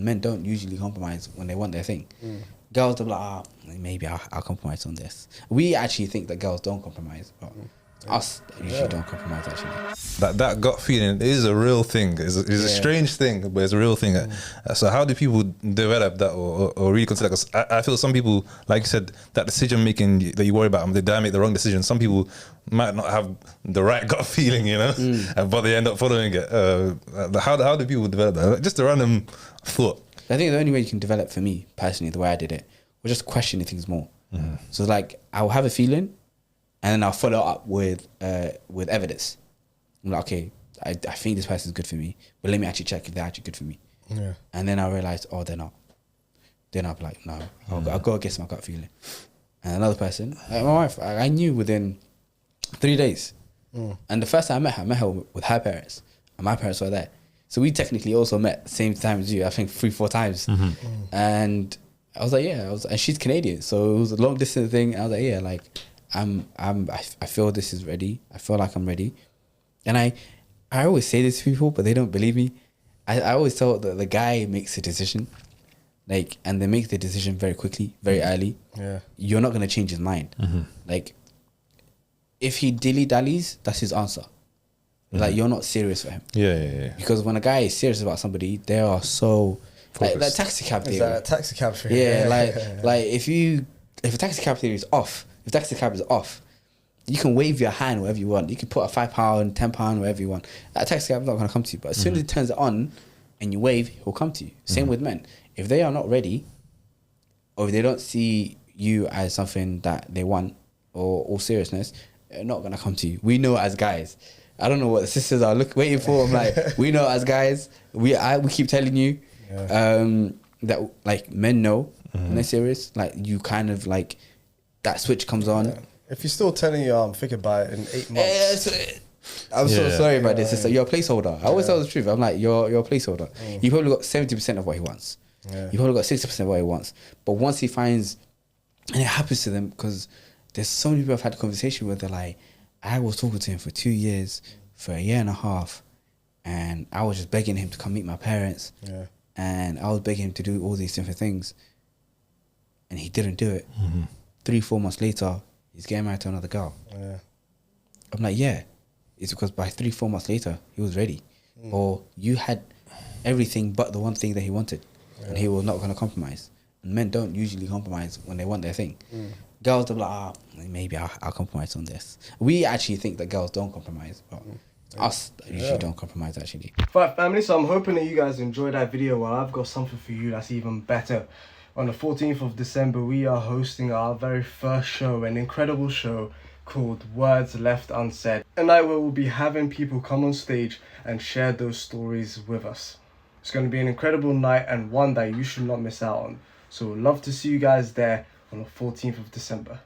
Men don't usually compromise when they want their thing. Girls, they'll be like, maybe I'll compromise on this. We actually think that girls don't compromise, but us usually don't compromise, actually. That gut feeling is a real thing. It's a strange thing, but it's a real thing. So how do people develop that or really consider? Because I feel some people, like you said, that decision making that you worry about, they make the wrong decision. Some people might not have the right gut feeling, you know, but they end up following it. How do people develop that? Just a random thought. I think the only way you can develop, for me personally, the way I did it, was just questioning things more. So like, I'll have a feeling, and then I'll follow up with evidence. I'm like, okay, I think this person's good for me, but let me actually check if they're actually good for me. Yeah. And then I realized, oh, they're not. Then I'll be like, no, I'll go against my gut feeling. And another person, like my wife, I knew within 3 days. And the first time I met her with her parents, and my parents were there. So we technically also met the same time as you, I think 3-4 times. And I was like, and she's Canadian, so it was a long distance thing. I was like, yeah, like I feel this is ready. I feel like I'm ready. And I always say this to people, but they don't believe me. I always tell that the guy makes a decision, like, and they make the decision very quickly, very early. Yeah. You're not gonna change his mind. Like, if he dilly-dallies, that's his answer. Like, you're not serious for him. Yeah. Because when a guy is serious about somebody, they are so like taxi cab theory. Is that a taxi cab theory? Yeah, like if a taxi cab theory is off, if taxi cab is off, you can wave your hand wherever you want. You can put a £5, £10, wherever you want. That taxi cab is not going to come to you. But as soon as it turns it on and you wave, he'll come to you. Same with men. If they are not ready, or if they don't see you as something that they want, or all seriousness, they're not going to come to you. We know as guys. I don't know what the sisters are waiting for. I'm like, we know as guys. We keep telling you that, like, men know when they're serious. Like, you kind of, like, that switch comes on. Yeah. If you're still telling you, I'm thinking about it in 8 months. I'm so sorry about this. It's like, you're a placeholder. I always tell the truth. I'm like, you're a placeholder. You probably got 70% of what he wants. You probably got 60% of what he wants. But once he finds, and it happens to them, because there's so many people I've had a conversation with, they're like, I was talking to him for 2 years, for 1.5 years, and I was just begging him to come meet my parents. And I was begging him to do all these different things, and he didn't do it. 3-4 months later, he's getting married to another girl. I'm like, yeah, it's because by 3-4 months later, he was ready. Or you had everything but the one thing that he wanted, and he was not going to compromise. And men don't usually compromise when they want their thing. Girls, they'll be like, maybe I'll compromise on this. We actually think that girls don't compromise, but us usually don't compromise, actually. Right, family, so I'm hoping that you guys enjoyed that video. Well, I've got something for you that's even better. On the 14th of December, we are hosting our very first show, an incredible show called Words Left Unsaid. A night where we'll be having people come on stage and share those stories with us. It's going to be an incredible night, and one that you should not miss out on. So we'd love to see you guys there on the 14th of December.